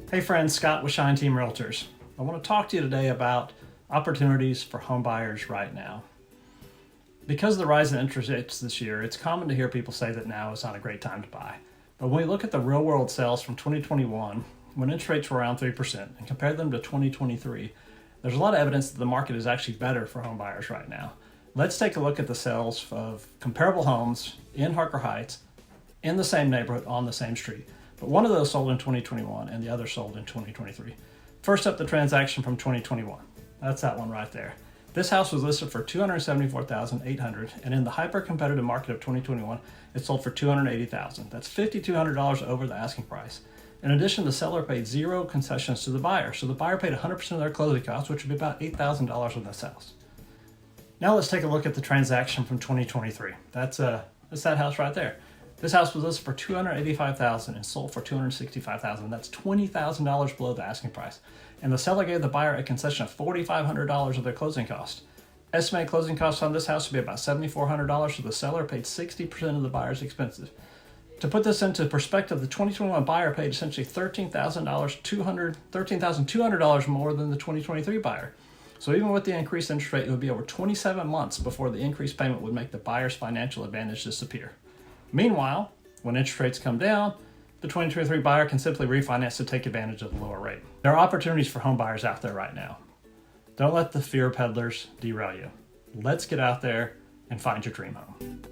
Hey friends, Scott with Shine Team Realtors. I want to talk to you today about opportunities for home buyers right now. Because of the rise in interest rates this year, it's common to hear people say that now is not a great time to buy. But when we look at the real world sales from 2021, when interest rates were around 3%, and compare them to 2023, there's a lot of evidence that the market is actually better for home buyers right now. Let's take a look at the sales of comparable homes in Harker Heights, in the same neighborhood, on the same street. But one of those sold in 2021 and the other sold in 2023. First up, the transaction from 2021. That's that one right there. This house was listed for $274,800, and in the hyper-competitive market of 2021, it sold for $280,000. That's $5,200 over the asking price. In addition, the seller paid zero concessions to the buyer, so the buyer paid 100% of their closing costs, which would be about $8,000 on this house. Now let's take a look at the transaction from 2023. That's that house right there. This house was listed for $285,000 and sold for $265,000. That's $20,000 below the asking price. And the seller gave the buyer a concession of $4,500 of their closing cost. Estimated closing costs on this house would be about $7,400, so the seller paid 60% of the buyer's expenses. To put this into perspective, the 2021 buyer paid essentially $13,200 more than the 2023 buyer. So even with the increased interest rate, it would be over 27 months before the increased payment would make the buyer's financial advantage disappear. Meanwhile, when interest rates come down, the 2023 buyer can simply refinance to take advantage of the lower rate. There are opportunities for home buyers out there right now. Don't let the fear peddlers derail you. Let's get out there and find your dream home.